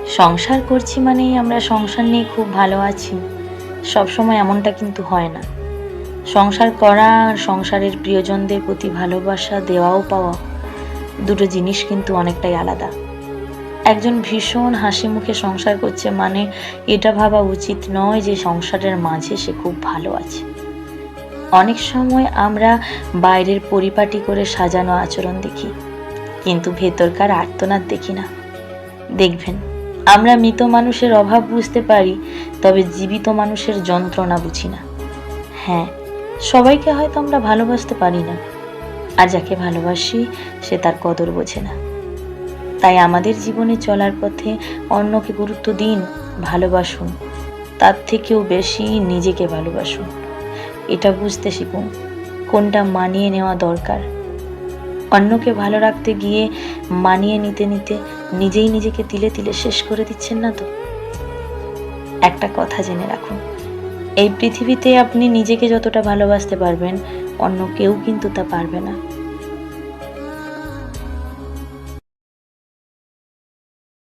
সংসার করছি মানেই আমরা সংসার নিয়ে খুব ভালো আছি, সবসময় এমনটা কিন্তু হয় না। সংসার করা আর সংসারের প্রিয়জনদের প্রতি ভালোবাসা দেওয়াও পাওয়া দুটো জিনিস কিন্তু অনেকটাই আলাদা। একজন ভীষণ হাসি মুখে সংসার করছে মানে এটা ভাবা উচিত নয় যে সংসারের মাঝে সে খুব ভালো আছে। অনেক সময় আমরা বাইরের পরিপাটি করে সাজানো আচরণ দেখি, কিন্তু ভেতরকার আর্তনাদ দেখি না। দেখবেন, আমরা মৃত মানুষের অভাব বুঝতে পারি, তবে জীবিত মানুষের যন্ত্রণা বুঝি না। হ্যাঁ, সবাইকে হয়তো আমরা ভালোবাসতে পারি না, আর যাকে ভালোবাসি সে তার কদর বোঝে না। তাই আমাদের জীবনে চলার পথে অন্যকে গুরুত্ব দিন, ভালোবাসুন, তার থেকেও বেশি নিজেকে ভালোবাসুন। এটা বুঝতে শিখুন কোনটা মানিয়ে নেওয়া দরকার। অন্যকে ভালো রাখতে গিয়ে মানিয়ে নিতে নিতে নিজেই নিজেকে তিলে তিলে শেষ করে দিচ্ছেন না তো? একটা কথা জেনে রাখুন, এই পৃথিবীতে আপনি নিজেকে যতটা ভালোবাসতে পারবেন, অন্য কেউ কিন্তু তা পারবে না।